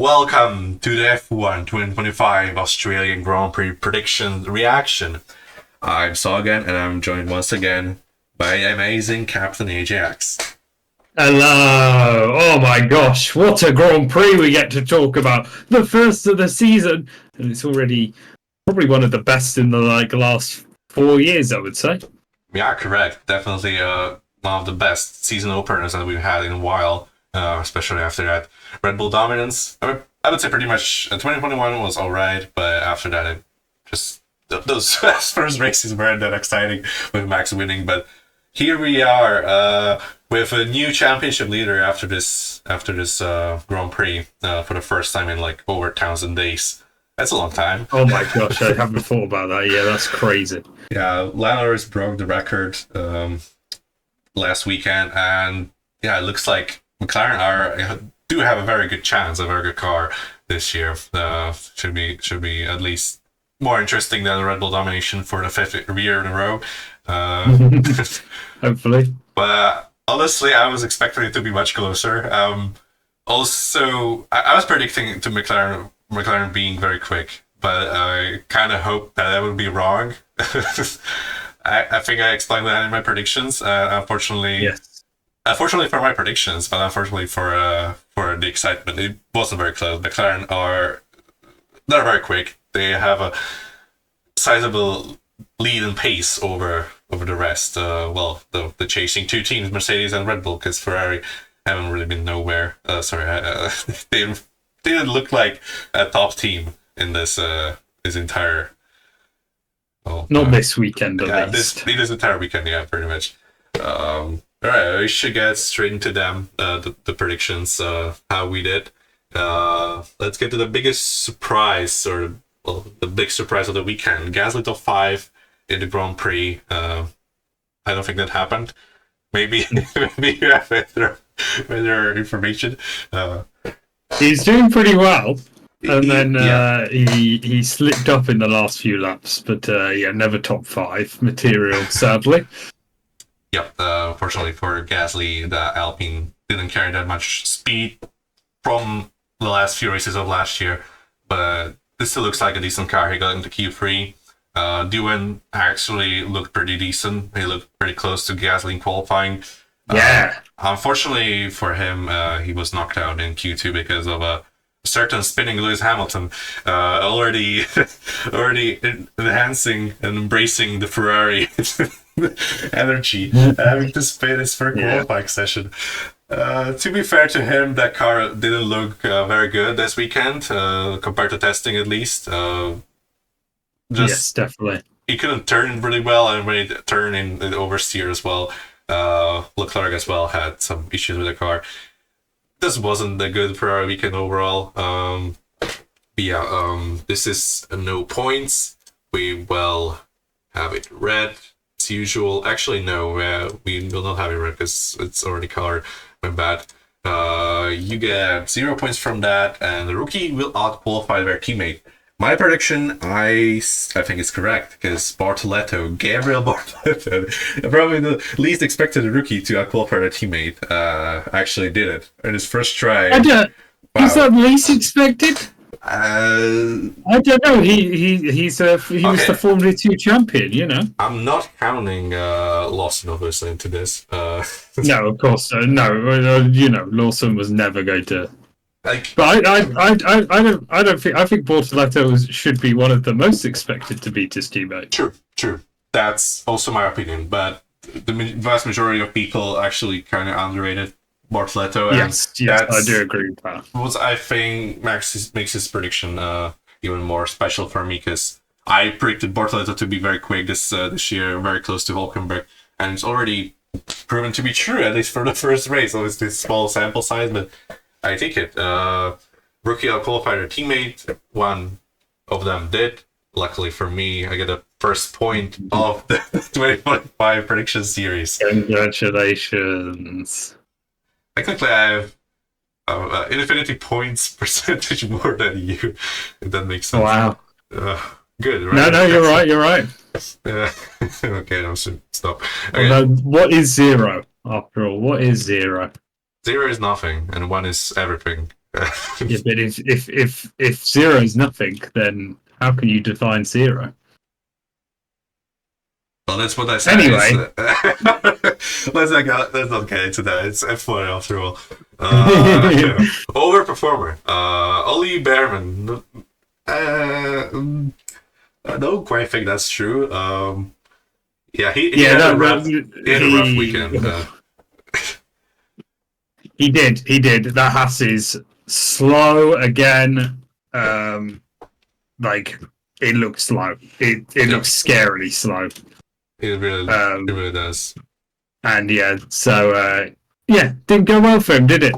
Welcome to the F1 2025 Australian Grand Prix prediction reaction. I'm Sahwgunn and I'm joined once again by amazing Captain Ajax. Hello! Oh my gosh, what a Grand Prix we get to talk about! The first of the season, and it's already probably one of the best in the last 4 years, I would say. Yeah, correct. Definitely one of the best season openers that we've had in a while, especially after that Red Bull dominance. I would say pretty much 2021 was alright, but after that, those first races weren't that exciting with Max winning. But here we are with a new championship leader after this Grand Prix for the first time in like over 1,000 days. That's a long time. Oh my gosh, I haven't thought about that. Yeah, that's crazy. Yeah, Lando broke the record last weekend, and yeah, it looks like McLaren do have a very good chance, a very good car this year. Should be at least more interesting than the Red Bull domination for the fifth year in a row. Hopefully. But honestly, I was expecting it to be much closer. Also, I was predicting to McLaren being very quick, but I kind of hoped that I would be wrong. I think I explained that in my predictions. Unfortunately, Yes. Unfortunately for my predictions, but unfortunately for the excitement, it wasn't very close. They're very quick. They have a sizable lead and pace over the rest. The chasing two teams, Mercedes and Red Bull, because Ferrari haven't really been nowhere. They didn't look like a top team in this entire. Not this weekend, at this least. entire weekend, yeah, pretty much. All right, we should get straight into them. The predictions, how we did. Let's get to the biggest surprise, the big surprise of the weekend. Gasly top 5 in the Grand Prix. I don't think that happened. Maybe you have better information. He's doing pretty well. And then yeah. he slipped up in the last few laps, but never top 5 material, sadly. Yep. Fortunately for Gasly, the Alpine didn't carry that much speed from the last few races of last year, but this still looks like a decent car. He got into Q3. Doohan actually looked pretty decent. He looked pretty close to Gasly in qualifying. Yeah. Unfortunately for him, he was knocked out in Q2 because of a certain spinning Lewis Hamilton, already enhancing and embracing the Ferrari energy, having to spin his first qualifying session. To be fair to him, that car didn't look very good this weekend, compared to testing at least. Yes, definitely. He couldn't turn really well, and when he turned in the oversteer as well, Leclerc as well had some issues with the car. This wasn't a good Ferrari weekend overall. This is no points. We will have it red as usual. Actually, no, we will not have it red because it's already colored. My bad. You get 0 points from that, and the rookie will out-qualify their teammate. My prediction, I think is correct, because Gabriel Bortoleto, probably the least expected rookie to out-qualify their teammate, actually did it in his first try. Is that least expected? I don't know. He was the Formula 2 champion, you know. I'm not counting Lawson obviously into this. No, of course no. Lawson was never going to. But I don't think. I think Bortoleto should be one of the most expected to beat his teammate. True. That's also my opinion, but the vast majority of people actually kind of underrated Bortoleto. Yes, I do agree with that. I think makes his prediction even more special for me, because I predicted Bortoleto to be very quick this year, very close to Hulkenberg, and it's already proven to be true, at least for the first race. Obviously, it's a small sample size, but I take it. Rookie out-qualified their teammate. One of them did. Luckily for me, I get a first point of the 2025 prediction series. Congratulations. Technically, I have infinity points percentage more than you, if that makes sense. Wow. Good, right? No, you're right. Okay, no, stop. Okay. Well, what is 0, after all? What is 0? 0 is nothing, and 1 is everything. Yeah, but if zero is nothing, then how can you define zero? Well, that's what I said. It's, Anyway, let's not get into that. It's F1 after all. yeah, Overperformer. Ollie Behrman. I don't quite think that's true. Yeah, he had a rough weekend. he did. He did. That Haas is slow again. Like it looks slow. It looks scarily slow. It really does. And yeah, so yeah, didn't go well for him, did it?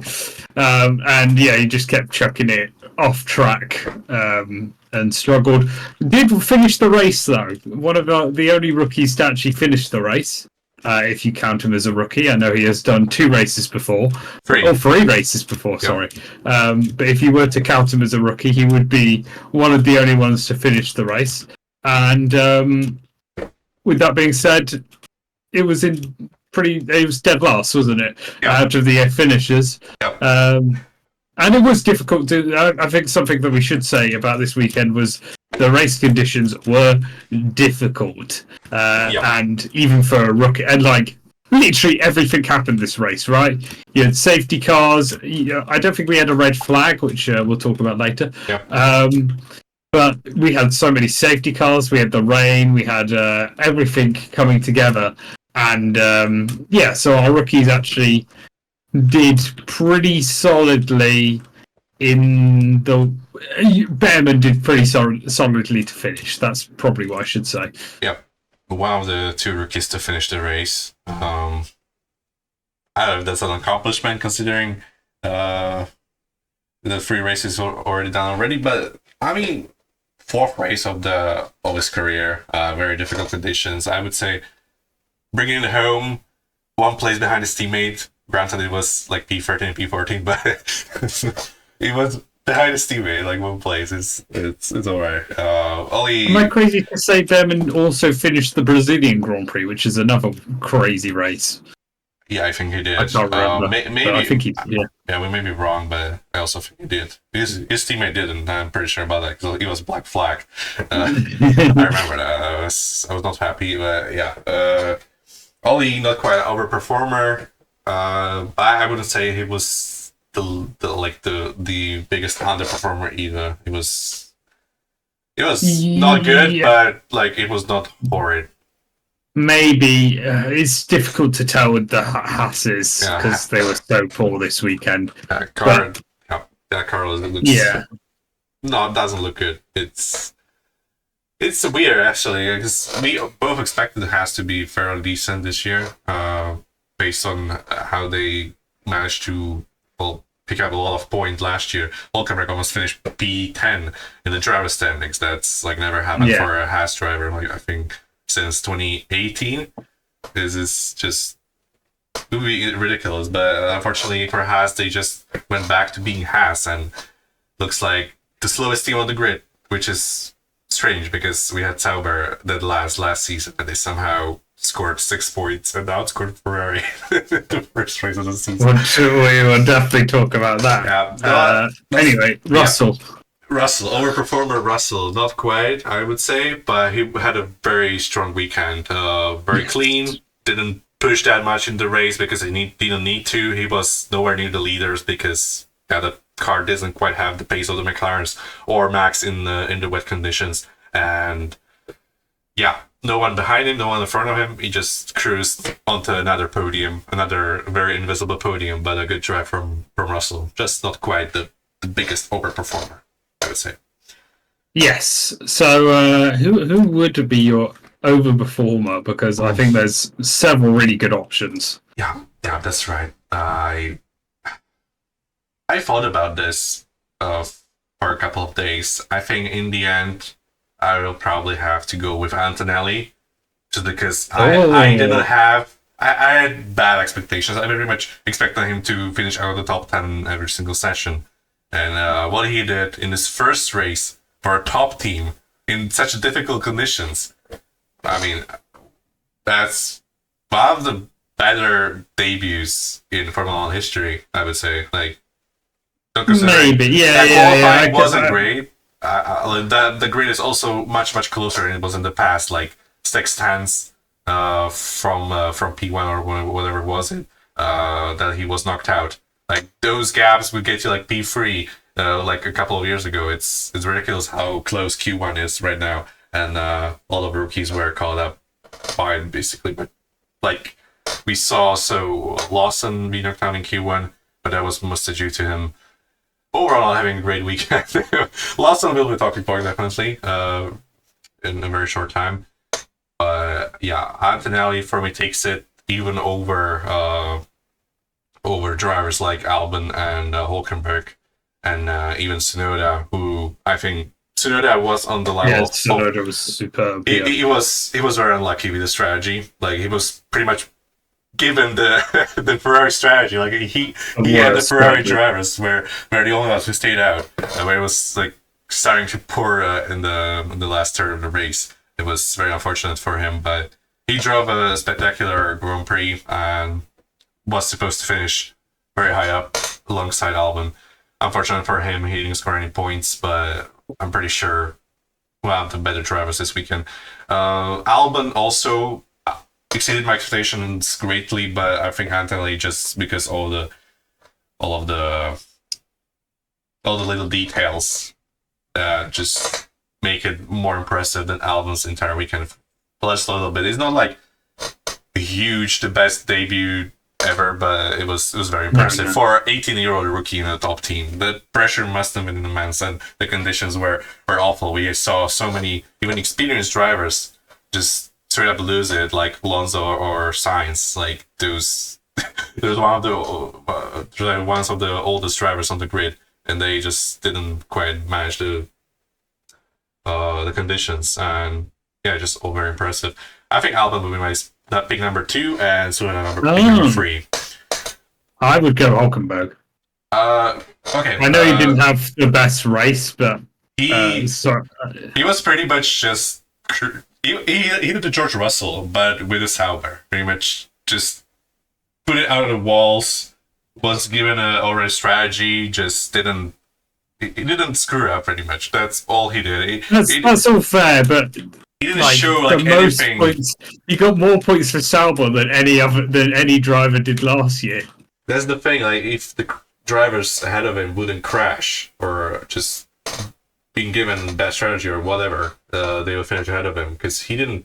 And yeah, he just kept chucking it off track and struggled. Did finish the race though. One of the only rookies to actually finish the race. If you count him as a rookie, I know he has done 2 races before, or 3 races before. Sorry, but if you were to count him as a rookie, he would be one of the only ones to finish the race. And with that being said, it was dead last, wasn't it? Out of the finishers. And it was difficult to. I think something that we should say about this weekend was the race conditions were difficult, and even for a rookie, and like literally everything happened this race, right? You had safety cars. I don't think we had a red flag, which we'll talk about later. But we had so many safety cars. We had the rain. We had everything coming together, and so our rookies actually did pretty solidly in the. Behrman did pretty solidly to finish. That's probably what I should say. Yep. One of the 2 rookies to finish the race. I don't know if that's an accomplishment considering the 3 races are already done already, but I mean, 4th race of his career, very difficult conditions. I would say bringing it home, 1 place behind his teammate. Granted, it was like P13, P14, but it was behind his teammate, like 1 place. It's alright. Am I crazy to say Behrman also finished the Brazilian Grand Prix, which is another crazy race? Yeah, I think he did. I can't remember. Maybe I think he did. Yeah, we may be wrong, but I also think he did. His teammate didn't. I'm pretty sure about that because he was black flag. I remember that. I was not happy, but yeah. Ollie, not quite an overperformer. I wouldn't say he was the biggest underperformer either. It was not good, but like it was not horrid. Maybe it's difficult to tell with the Hasses because they were so poor this weekend. Carl looks. No, it doesn't look good. It's weird actually because we both expected the Haas to be fairly decent this year, based on how they managed to pick up a lot of points last year. Hülkenberg almost finished P10 in the driver standings. That's like never happened for a Haas driver. Like I think since 2018. This is just ridiculous. But unfortunately for Haas, they just went back to being Haas and looks like the slowest team on the grid, which is strange because we had Sauber that last season and they somehow scored 6 points and outscored Ferrari the first race of the season. We will definitely talk about that. Anyway, Russell. Overperformer Russell, not quite, I would say, but he had a very strong weekend. Very clean, didn't push that much in the race because he didn't need to. He was nowhere near the leaders because the car doesn't quite have the pace of the McLarens or Max in the wet conditions. And yeah, no one behind him, no one in front of him. He just cruised onto another podium, another very invisible podium, but a good drive from Russell. Just not quite the biggest overperformer, I would say. Yes. So who would be your overperformer? Because I think there's several really good options. Yeah, that's right. I thought about this for a couple of days. I think in the end, I will probably have to go with Antonelli, just because I didn't have. I had bad expectations. I very much expected him to finish out of the top 10 every single session. And what he did in his first race for a top team in such difficult conditions, I mean, that's one of the better debuts in Formula 1 history, I would say. Like, Considering Maybe, yeah, that yeah, yeah. qualifying wasn't great. The grid is also much closer than it was in the past. Like 6 tenths from P1 or whatever it was that he was knocked out. Like those gaps would get you like P3 like a couple of years ago. It's ridiculous how close Q1 is right now, and all of the rookies were caught up by it basically. But like we saw, so Lawson be knocked out in Q1, but that was mostly due to him overall having a great weekend. Lawson will be talking point definitely in a very short time. But yeah, Antonelli for me takes it even over drivers like Albon and Hulkenberg and even Tsunoda, who I think Tsunoda was on the level. Yeah, Tsunoda was superb. He was very unlucky with the strategy. Like he was pretty much given the the Ferrari strategy. Like he had the Ferrari drivers were the only ones who stayed out. Where it was like starting to pour in the last third of the race. It was very unfortunate for him, but he drove a spectacular Grand Prix and was supposed to finish very high up alongside Albon. Unfortunate for him, he didn't score any points, but I'm pretty sure we'll have the better drivers this weekend. Albon also exceeded my expectations greatly, but I think Antonelli, just because all of the little details just make it more impressive than Albon's entire weekend. Plus a little bit. It's not like the best debut ever, but it was very impressive for an 18-year-old rookie in a top team. The pressure must have been immense, and the conditions were awful. We saw so many even experienced drivers just straight up lose it, like Alonso or Sainz. Like those one of the oldest drivers on the grid, and they just didn't quite manage the conditions. And yeah, just all very impressive. I think Albon will be my pick number 2, and Tsunoda pick number 3. I would go Hulkenberg. Okay. I know he didn't have the best race, but he was pretty much just he did the George Russell, but with a Sauber. Pretty much just put it out of the walls. Was given already strategy, just didn't. He didn't screw up. Pretty much. That's all he did. That's all fair, but he didn't show like anything. Points, he got more points for Sauber than any driver did last year. That's the thing. Like if the drivers ahead of him wouldn't crash or just being given bad strategy or whatever, they would finish ahead of him because he didn't.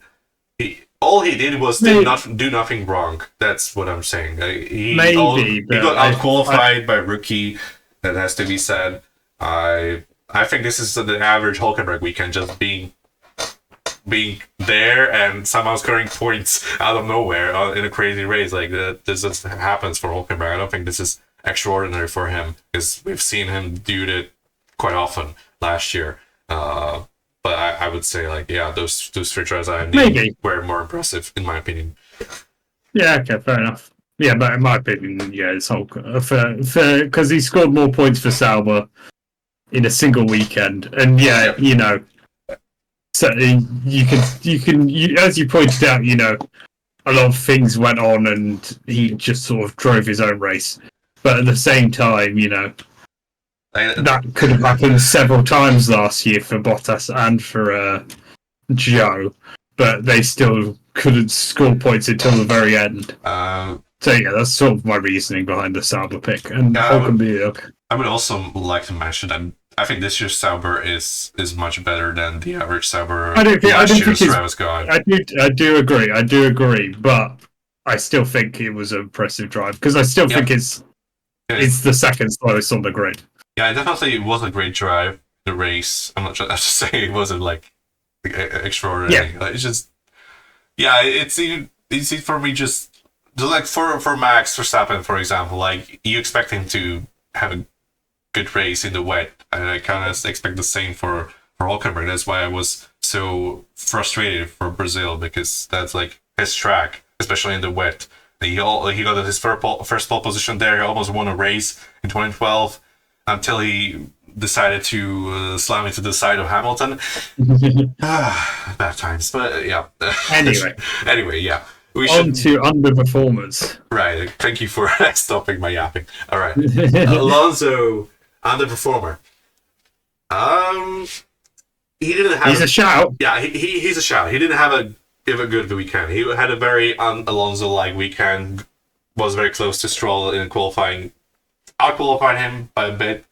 All he did was do nothing wrong. That's what I'm saying. He got out qualified by rookie. That has to be said. I think this is the average Hulkenberg weekend, just being there and somehow scoring points out of nowhere in a crazy race. Like this just happens for Hulkenberg. I don't think this is extraordinary for him because we've seen him do it quite often last year. But I would say like those 3 tries I named were more impressive in my opinion. Yeah, okay, fair enough. Yeah, but in my opinion, it's fair because he scored more points for Sauber in a single weekend, and you know. So you can, as you pointed out, you know, a lot of things went on, and he just sort of drove his own race. But at the same time, you know, that could have happened several times last year for Bottas and for Joe, but they still couldn't score points until the very end. So yeah, that's sort of my reasoning behind the Sauber pick, and Hulkenberg. I would also like to mention that I think this year's Sauber is much better than the average Sauber last year's Travis Scott. I do agree, but I still think it was an impressive drive because I still think it's the second slowest on the grid. Yeah, definitely it was a great drive. The race, I'm not sure. I have to say it wasn't like extraordinary. Yeah. Like, it's just it's easy for me just like for Max Verstappen, for example. Like you expect him to have a good race in the wet, and I kind of expect the same for Hulkenberg. That's why I was so frustrated for Brazil, because that's like his track, especially in the wet. He got his first pole position there. He almost won a race in 2012 until he decided to slam into the side of Hamilton. Bad times, but yeah. Anyway, yeah. On to underperformance. Right. Thank you for stopping my yapping. All right. Alonso Underperformer. Um, he didn't have. He's a shout. Yeah, he's a shout. He didn't have a good weekend. He had a very Alonso-like weekend. Was very close to Stroll in qualifying. Out-qualified him by a bit.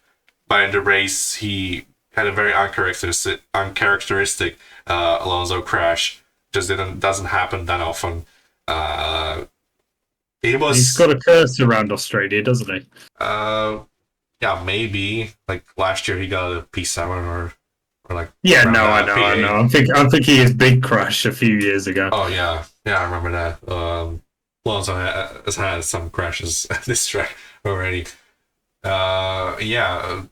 But in the race, he had a very uncharacteristic Alonso crash. Just doesn't happen that often. He's got a curse around Australia, doesn't he? Yeah, maybe like last year he got a P7 or like. Yeah, no, I know. I'm thinking his big crash a few years ago. Oh yeah, I remember that. Alonso has had some crashes this track already. Yeah,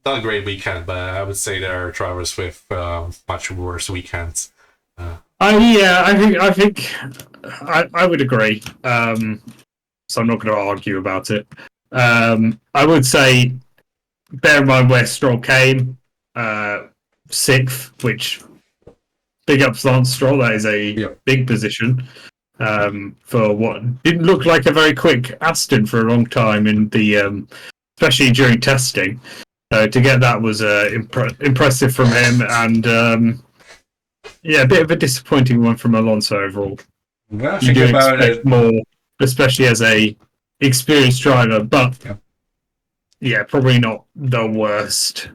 not a great weekend, but I would say there are drivers with much worse weekends. I think I would agree. So I'm not going to argue about it. I would say, bear in mind where Stroll came, sixth, which big ups Lance Stroll. That is a big position for what didn't look like a very quick Aston for a long time in the, especially during testing. To get that was impressive from him, and a bit of a disappointing one from Alonso overall. Well, you do expect more, especially as a experienced driver, but probably not the worst.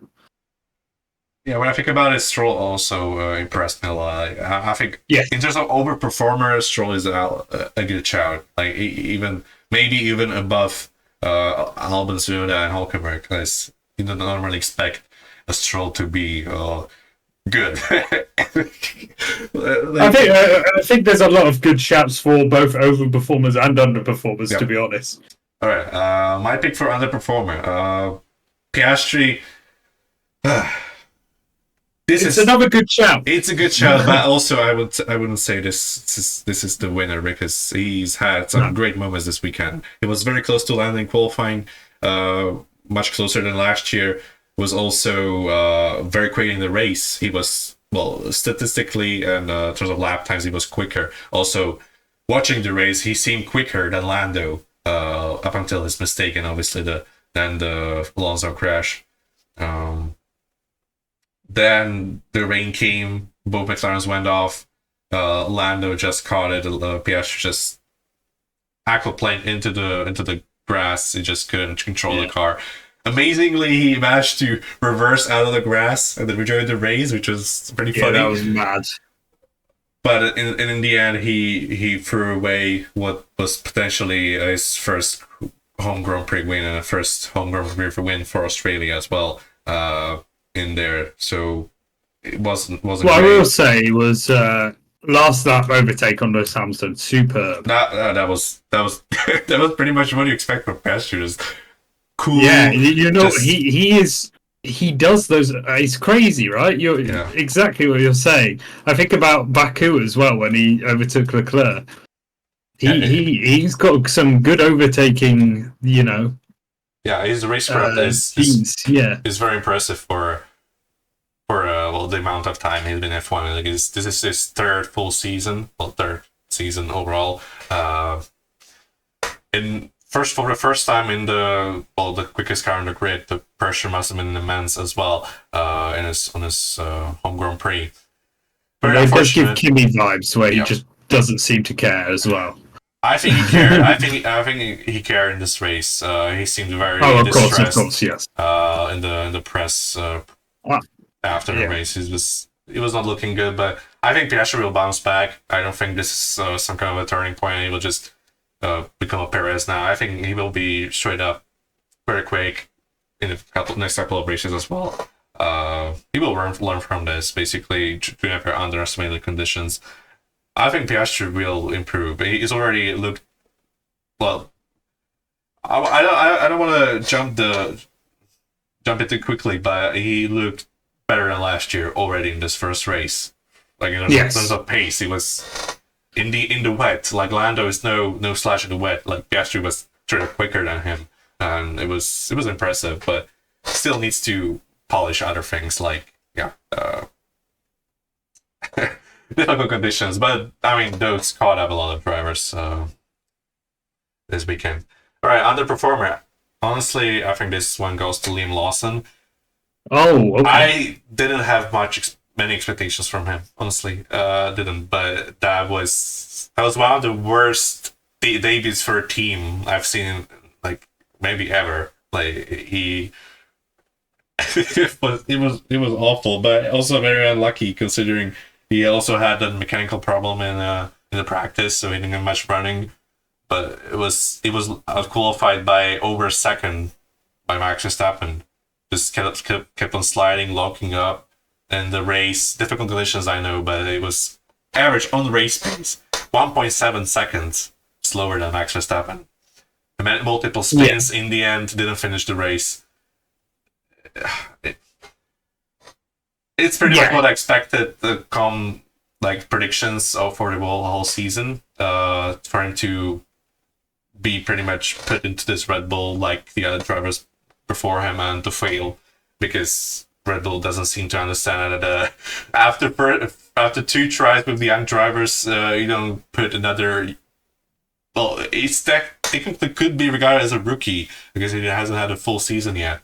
Yeah, when I think about it, Stroll also impressed me a lot. I think in terms of overperformer, Stroll is a good shout. Like maybe even above Albon, Tsunoda, and Hulkenberg, because you don't normally expect a Stroll to be good. I think there's a lot of good shouts for both overperformers and underperformers, to be honest. All right, my pick for underperformer, Piastri. It's another good shout. It's a good shout, but also I wouldn't say this is the winner, because he's had some great moments this weekend. He was very close to landing qualifying, much closer than last year. Was also very quick in the race. He was, statistically and in terms of lap times, he was quicker. Also, watching the race, he seemed quicker than Lando up until his mistake, and obviously the Alonso crash. Then the rain came, both McLarens went off. Lando just caught it. Piastri just aquaplaned into the grass. He just couldn't control the car. Amazingly, he managed to reverse out of the grass and then rejoin the race, which was pretty funny. That was mad. But in the end, he threw away what was potentially his first home Grand Prix win and a first home Grand Prix win for Australia as well. In there, so it wasn't. What I will say was last lap overtake on Lewis Hamilton, superb. That was that was pretty much what you expect from Piastri. Cool. Yeah, he does those. It's crazy, right? You're exactly what you're saying. I think about Baku as well when he overtook Leclerc. He's got some good overtaking. Yeah, his race prep is very impressive for the amount of time he's been F1. Like this is his third season overall. For the first time in the quickest car in the grid, the pressure must have been immense as well. On his home Grand Prix. It does give Kimi vibes where he just doesn't seem to care as well. I think he cared. I think he cared in this race. He seemed very distressed. Of course, yes. In the press after the race, he was not looking good. But I think Piastri will bounce back. I don't think this is some kind of a turning point. He will just become a Perez now. I think he will be straight up very quick in the next couple of races as well. He will learn from this. Basically, do never underestimate the conditions. I think Piastri will improve. He's already looked well. I don't want to jump it too quickly, but he looked better than last year already in this first race. Like in terms of pace, he was in the wet. Like Lando is no slash in the wet. Like Piastri was straight up quicker than him, and it was impressive. But still needs to polish other things like difficult conditions, but I mean those caught up a lot of drivers this weekend. All right, underperformer. Honestly, I think this one goes to Liam Lawson. Oh, okay. I didn't have many expectations from him. Honestly, didn't. But that was one of the worst debuts for a team I've seen, like maybe ever. Like he, it was awful, but also very unlucky considering he also had a mechanical problem in the practice, so he didn't get much running. But it was qualified by over a second by Max Verstappen. Just kept on sliding, locking up, and the race difficult conditions I know, but it was average on race pace 1.7 seconds slower than Max Verstappen. He made multiple Yeah. spins in the end, didn't finish the race. It, it's pretty much Yeah. what I expected. The like predictions for the whole season. For him to be pretty much put into this Red Bull like the other drivers before him and to fail because Red Bull doesn't seem to understand that after two tries with the young drivers, you don't put another. Well, it's technically could be regarded as a rookie because he hasn't had a full season yet.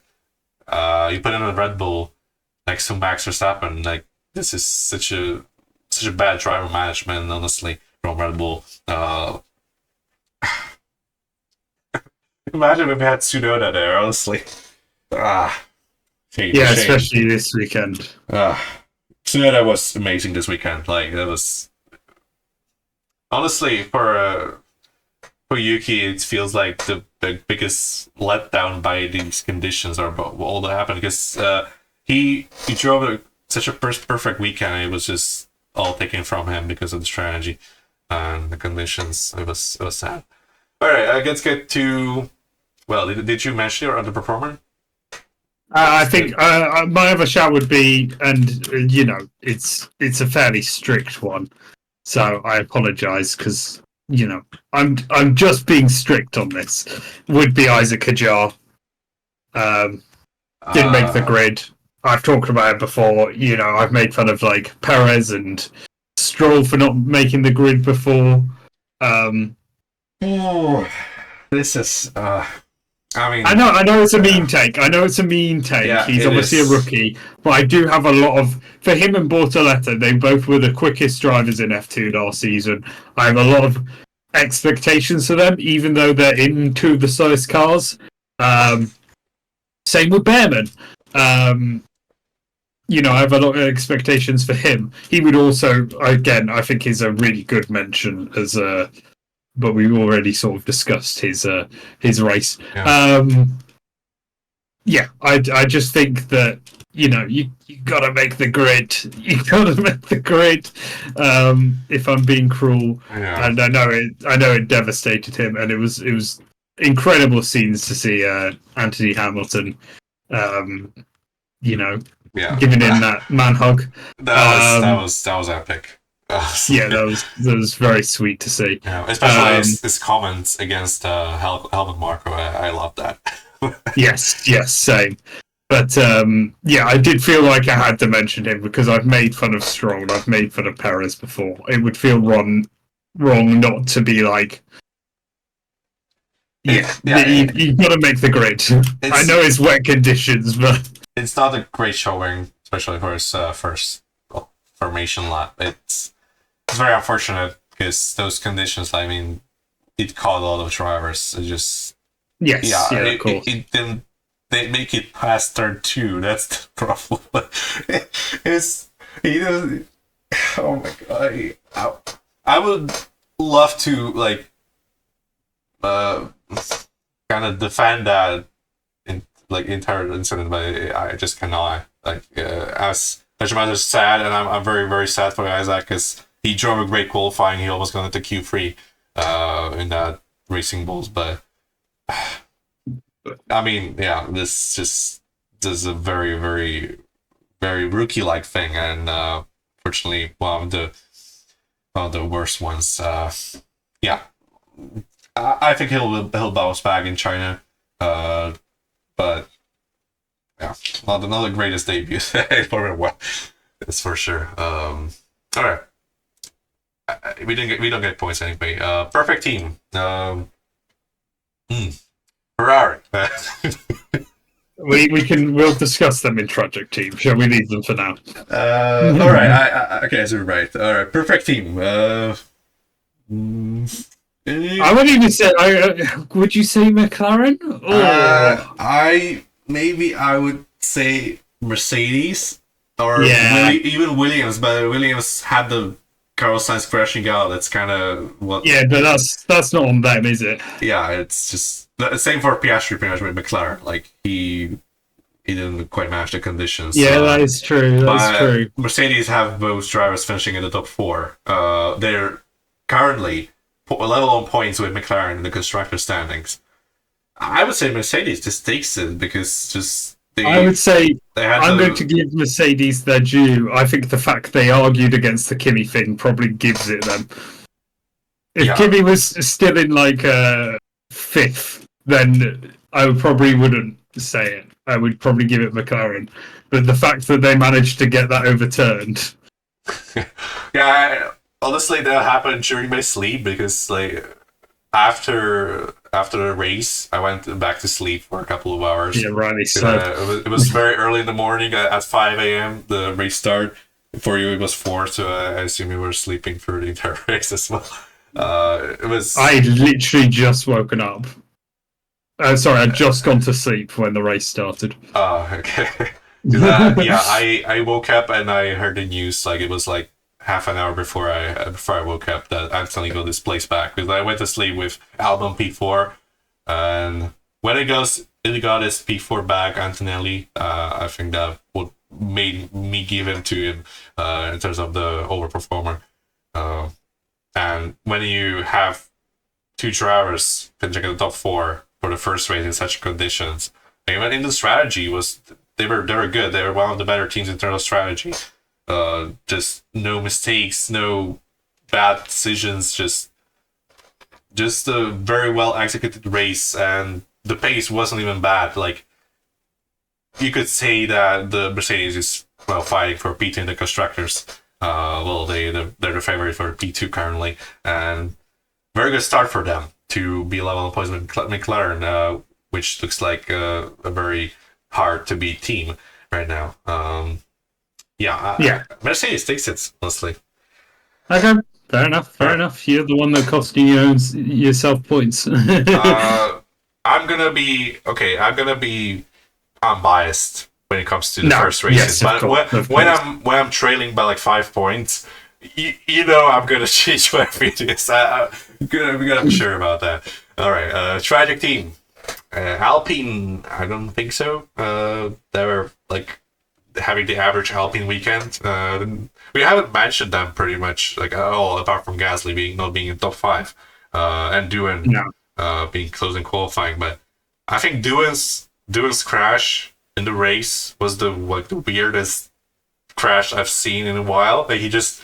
You put in a Red Bull like some Max Verstappen, like this is such a bad driver management, honestly, from Red Bull. Imagine if we had Tsunoda there, honestly. Shame, Yeah, shame. especially this weekend. Tsunoda was amazing this weekend. Like that was honestly for Yuki, it feels like the biggest letdown by these conditions are all that happened because he drove such a perfect weekend. It was just all taken from him because of the strategy and the conditions. It was sad. All right, let's get to. Well, did you mention your underperformer? I think my other shout would be, and it's a fairly strict one, so I apologise because I'm just being strict on this. Would be Isaac Hajar. Didn't make the grid. I've talked about it before. I've made fun of like Perez and Stroll for not making the grid before. This is. I mean, I know it's a mean take. I know it's a mean take. Yeah, He's it obviously is. a rookie, but I do have a lot of for him and Bortoleto. They both were the quickest drivers in F2 last season. I have a lot of expectations for them, even though they're in two of the slowest cars. Same with Behrman. I have a lot of expectations for him. He would also, again, I think, is a really good mention as a. But we already sort of discussed his race. Yeah. I just think that you gotta make the grid. You gotta make the grid. If I'm being cruel, Yeah. and I know it devastated him, and it was incredible scenes to see Anthony Hamilton, Yeah. giving in that man hug. That was epic. Yeah, that was very sweet to see. Yeah, especially his comments against Helmut Marko. I love that. Yes, same. But I did feel like I had to mention him because I've made fun of Stroll, I've made fun of Perez before. It would feel wrong not to be like, you've got to make the grid. I know it's wet conditions, but it's not a great showing, especially for his first formation lap. It's very unfortunate because those conditions. I mean, it caught a lot of drivers. It just of course. It didn't. They make it past turn 2. That's the problem. He doesn't. Oh my god! I would love to like kind of defend that entire incident, but I just cannot. Like as much as sad, and I'm very very sad for Isaac because he drove a great qualifying. He almost got into Q3 in that Racing Bulls, but I mean, yeah, this is a very very very rookie like thing, and fortunately one of the worst ones. Yeah, I think he'll bounce back in China, but yeah, not the greatest debut for him. That's for sure. All right, we don't get points anyway. Perfect team. Ferrari. We'll discuss them in tragic team. Shall we leave them for now? All right. Okay, so right. All right. Perfect team. I wouldn't even say. Would you say McLaren? I would say Mercedes or even Williams, but Williams had the Carlos Sainz crashing out. That's kind of what. Yeah, but that's not on them, is it? Yeah, it's just the same for Piastri, pretty much with McLaren. Like he didn't quite match the conditions. Yeah, that is true. That's true. Mercedes have both drivers finishing in the top four. They're currently level on points with McLaren in the constructor standings. I would say Mercedes just takes it because I would say I'm going to give Mercedes their due. I think the fact they argued against the Kimi thing probably gives it them. If Kimi was still in like fifth, then I probably wouldn't say it. I would probably give it McLaren. But the fact that they managed to get that overturned. Honestly, that happened during my sleep because like after the race, I went back to sleep for a couple of hours. Yeah, rightly so. It was very early in the morning at 5 a.m. the race start. For you, it was 4, so I assume you were sleeping through the entire race as well. It was. I literally just woken up. Sorry, I'd just gone to sleep when the race started. Oh, okay. I woke up and I heard the news. Like it was like half an hour before I woke up that Anthony got his place back because I went to sleep with Albon P4, and when it got his P4 back, Antonelli, I think that would made me give him to him in terms of the overperformer. And when you have two drivers finishing in the top 4 for the first race in such conditions, even in the strategy they were good. They were one of the better teams in terms of strategy. Just no mistakes, no bad decisions, just a very well executed race, and the pace wasn't even bad. Like you could say that the Mercedes is fighting for P2 in the constructors. They're the favorite for P2 currently, and very good start for them to be level on points with McLaren, which looks like a very hard to beat team right now. Mercedes takes it, honestly. Okay, fair enough. You're the one that costing yourself points. I'm gonna be unbiased when it comes to the first races, but when I'm trailing by like 5 points, I'm gonna change my opinions. I'm gonna be sure about that. All right, tragic team. Alpine, I don't think so. They were like having the average Alpine weekend. We haven't mentioned them pretty much like at all, apart from Gasly not being in top 5, and Doohan being close in qualifying. But I think Doohan's crash in the race was the weirdest crash I've seen in a while. Like he just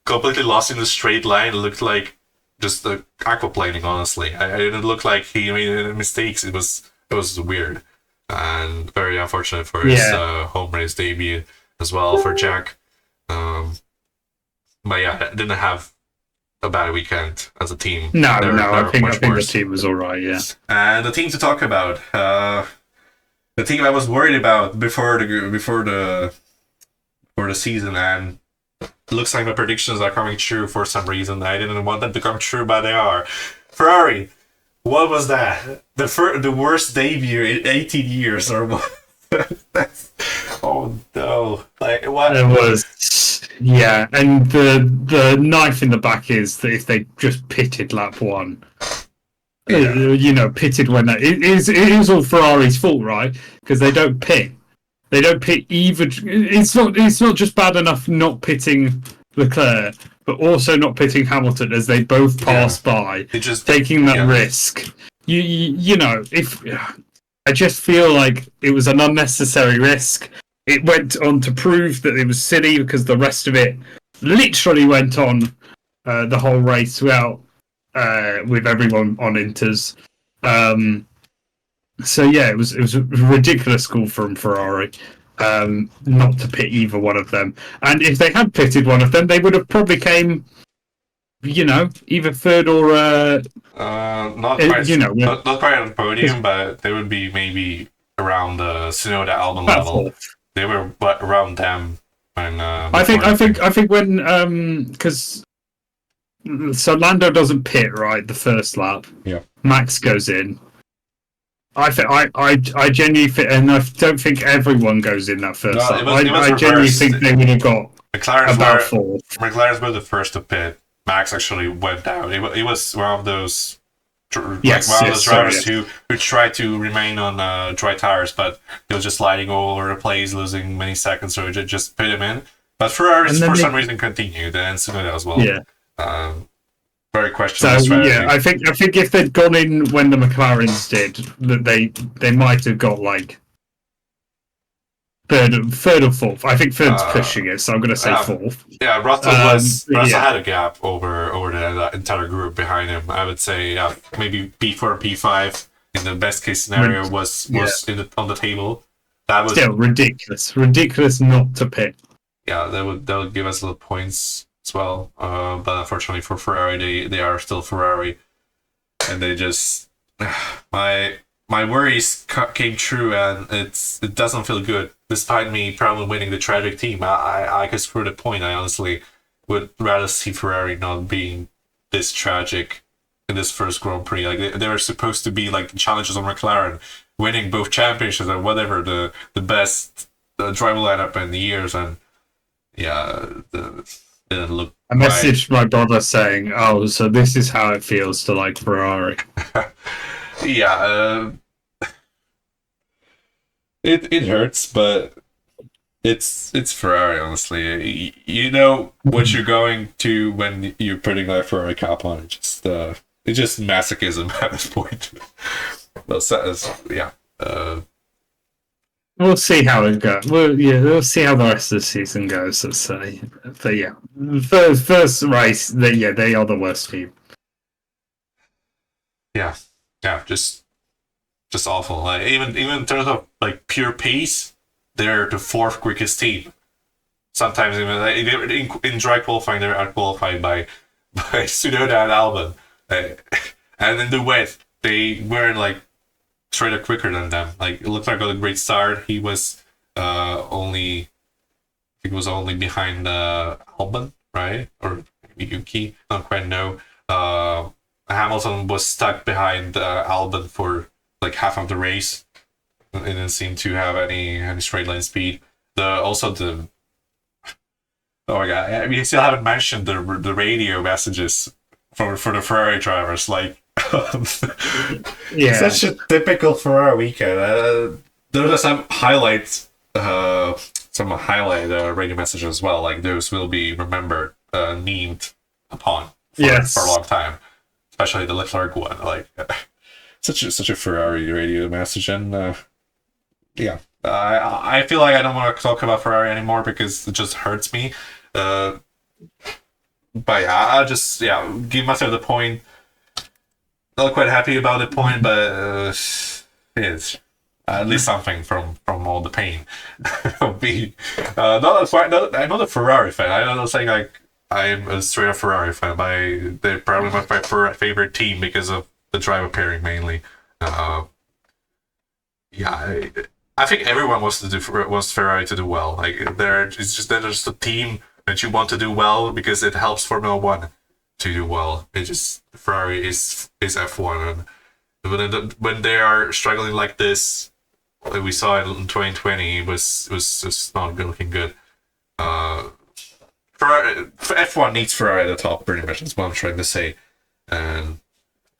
completely lost in the straight line. It looked like just aquaplaning. Honestly, I didn't look like he made any mistakes. It was weird and very unfortunate for his home race debut as well for Jack. But didn't have a bad weekend as a team. I think the team was all right. Yeah, and the team to talk about, the team I was worried about before the season, and it looks like my predictions are coming true for some reason. I didn't want them to come true, but they are. Ferrari. What was that? The worst debut in 18 years or what? Oh no! Like what? It was, and the knife in the back is that if they just pitted lap 1, pitted when it is all Ferrari's fault, right? Because they don't pit. They don't pit either. It's not just bad enough not pitting Leclerc, but also not pitting Hamilton as they both pass by, just taking that risk. If I just feel like it was an unnecessary risk. It went on to prove that it was silly because the rest of it literally went on the whole race without with everyone on inters. It was a ridiculous call from Ferrari not to pit either one of them. And if they had pitted one of them, they would have probably came either third or Not quite, you know, not quite on the podium, but they would be maybe around the Tsunoda Albon about level. fourth. They were around them when. I think when because so Lando doesn't pit right the first lap. Yeah. Max goes in. I genuinely think, and I don't think everyone goes in that first lap. I genuinely think they would have got about fourth. McLaren's were the first to pit. Max actually went down. It was one of those drivers who tried to remain on dry tires, but they were just sliding all over the place, losing many seconds, so it just put him in. But Ferrari, for some reason, continued, and Tsunoda as well. Yeah. Very questionable strategy. Yeah, I think if they'd gone in when the McLarens did, that they might have got like third or fourth. I think third's pushing it, so I'm going to say fourth. Yeah, Russell had a gap over the entire group behind him. I would say maybe P4 or P5 in the best case scenario was on the table. That was still ridiculous not to pit. Yeah, that would give us little points as well. But unfortunately for Ferrari, they are still Ferrari, and they just my worries came true, and it doesn't feel good. Despite me probably winning the tragic team, I could screw the point. I honestly would rather see Ferrari not being this tragic in this first Grand Prix. Like they were supposed to be like the challenges on McLaren, winning both championships and whatever, the best driver lineup in the years, and it didn't look. I messaged my brother saying, "Oh, so this is how it feels to like Ferrari." Yeah. It hurts, but it's Ferrari, honestly. You know what you're going to when you're putting that Ferrari cap on. It's just masochism at this point. We'll see how it goes. We'll see how the rest of the season goes. Let's say, but yeah, first race, they are the worst team. Yeah, just awful. Like even in terms of like pure pace, they're the fourth quickest team. Sometimes even in dry qualifying, they're outqualified by Tsunoda and Albon, and in the wet they weren't like straight up quicker than them. Like Leclerc got a great start. He was only behind Albon, right? Or maybe Yuki, don't quite know. Hamilton was stuck behind Albon for like half of the race. It didn't seem to have any straight line speed. Oh my god! I mean, you still haven't mentioned the radio messages for the Ferrari drivers. Like, such a typical Ferrari weekend. There are some highlight radio messages as well. Like those will be remembered, named upon for a long time. Especially the Leclerc one. Like such a Ferrari radio message, and I feel like I don't want to talk about Ferrari anymore because it just hurts me. But I just give myself the point. Not quite happy about the point, but it's at least something from all the pain. I'm not a Ferrari fan. I'm not saying like I'm a straight up Ferrari fan. They're probably my favorite team because of the driver pairing mainly. I think everyone wants Ferrari to do well. Like they're just a team that you want to do well because it helps Formula One to do well. It just Ferrari is F1, and when they are struggling like this, like we saw it in 2020, it was just not looking good. F1 needs Ferrari at the top, pretty much. That's what I'm trying to say, and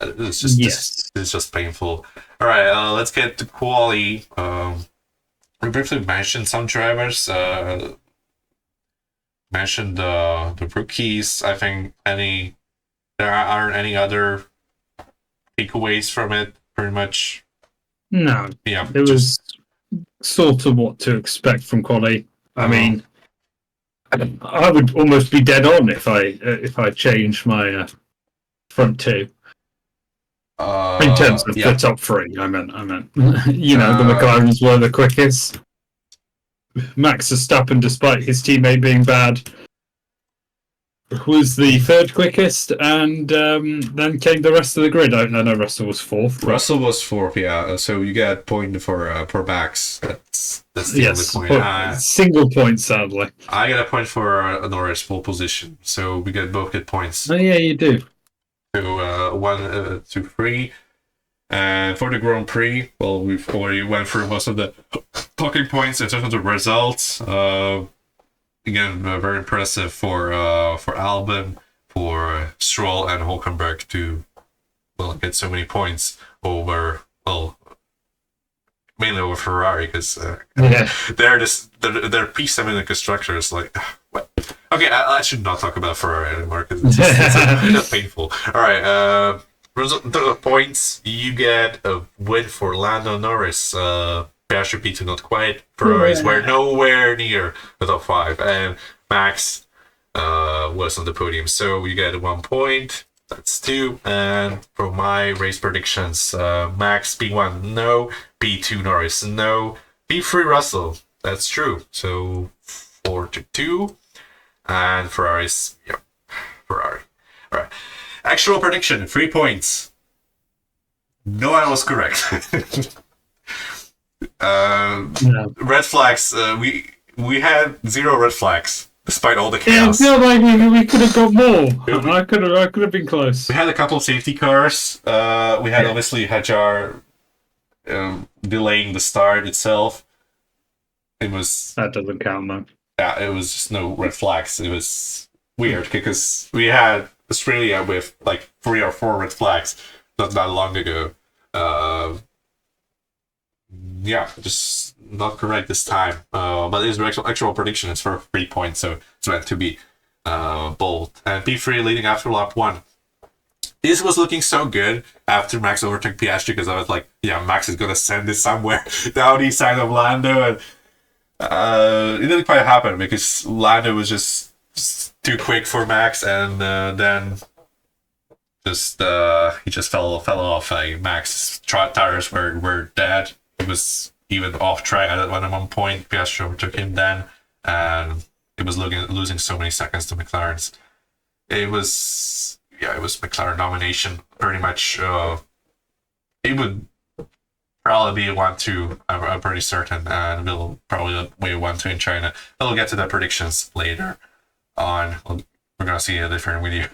it's just painful. All right, let's get to quali. We briefly mentioned some drivers. Mentioned the rookies. I think there aren't any other takeaways from it. Pretty much. No. Yeah. It was sort of what to expect from quali. I mean, I would almost be dead on if I changed my front two. In terms of the top three, I meant. The McLarens were the quickest. Max Verstappen, despite his teammate being bad, was the third quickest, and then came the rest of the grid. I don't know, Russell was fourth. Russell was fourth, yeah. So you get a point for Max. That's the Yes, only point. single point, sadly. I get a point for Norris pole position, so we both get points. Oh yeah, you do. So 1, 2, 3. And for the Grand Prix, well, we've already went through most of the talking points in terms of the results. Again, very impressive for Albon, for Stroll and Hulkenberg to get so many points over mainly over Ferrari because they're P7 in the constructors. Like, what? Okay, I should not talk about Ferrari anymore because it's painful. All right, the points you get a win for Lando Norris. Piastri P2 not quite. Ferraris were nowhere near the top 5, and Max was on the podium. So you get 1 point. That's 2. And for my race predictions, Max P1 no, P2 Norris no, P3 Russell. That's true. So 4-2, and Ferrari's Ferrari. All right. Actual prediction 3 points. No one was correct. Red flags. We had 0 red flags despite all the chaos. Yeah, like we could have got more. I could have been close. We had a couple of safety cars. We had obviously Hajar delaying the start itself. That doesn't count though. Yeah, it was just no red flags. It was weird because we had Australia with like 3 or 4 red flags not that long ago. Just not correct this time. But his actual prediction is for 3 points, so it's meant to be bold. And P3 leading after lap 1. This was looking so good after Max overtook Piastri because I was like, yeah, Max is gonna send this somewhere down the side of Lando, and it didn't quite happen because Lando was just too quick for Max, and then he just fell off. Max's tires were dead. He was even off track at 1 point. Piastri overtook him then, and it was losing so many seconds to McLaren's. It was McLaren domination pretty much. It would probably be 1-2. I'm pretty certain, and we'll probably win 1-2 in China. We'll get to the predictions later on. We're gonna see a different video.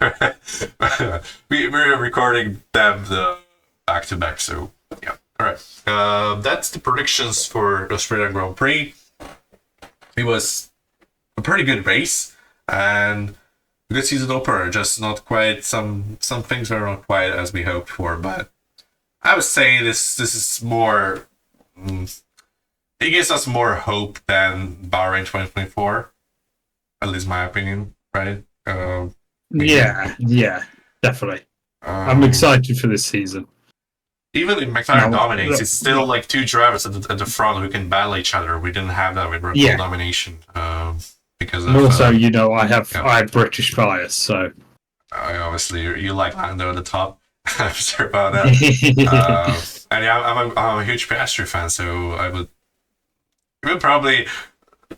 We're recording them back to back, so yeah. All right, that's the predictions for the Australian Grand Prix. It was a pretty good race and a good season opener. Just not quite some things were not quite as we hoped for, but I would say this is more. It gives us more hope than Bahrain 2024. At least my opinion, right? Yeah, definitely. I'm excited for this season. Even if McLaren dominates, it's still like 2 drivers at the front who can battle each other. We didn't have that with Red Bull domination. Because of, also, I have British bias, so obviously you like Lando at the top. I'm sure about that. And yeah, I'm a huge Piastri fan, so I would probably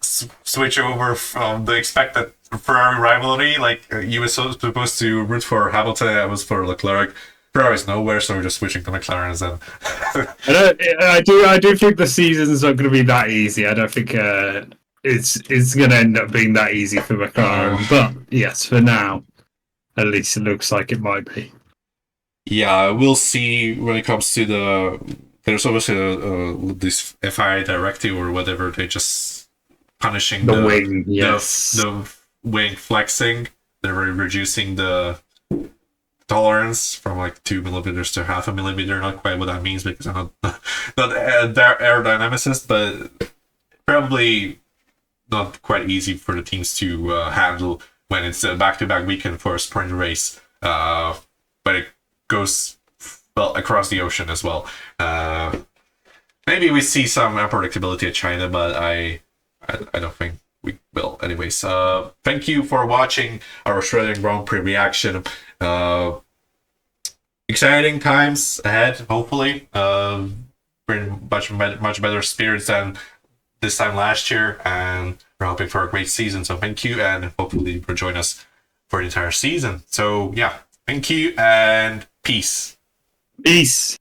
switch over from the expected Ferrari rivalry. Like you were supposed to root for Hamilton, I was for Leclerc. Ferrari's nowhere, so we're just switching to McLaren's then. I do think the season's not going to be that easy. I don't think it's going to end up being that easy for McLaren. But yes, for now, at least it looks like it might be. Yeah, we'll see when it comes to there's obviously this FIA directive or whatever. They just punishing the wing, yes, the wing flexing. They're reducing the tolerance from like 2 millimeters to 0.5 millimeter. Not quite what that means because I'm not aerodynamicist, but probably not quite easy for the teams to handle when it's a back-to-back weekend for a sprint race. But it goes across the ocean as well. Maybe we see some unpredictability at China, but I don't think we will. Anyways, thank you for watching our Australian Grand Prix reaction. Exciting times ahead, hopefully. We're in much better spirits than this time last year, and we're hoping for a great season. So thank you, and hopefully you'll join us for the entire season. So yeah, thank you and peace. Peace.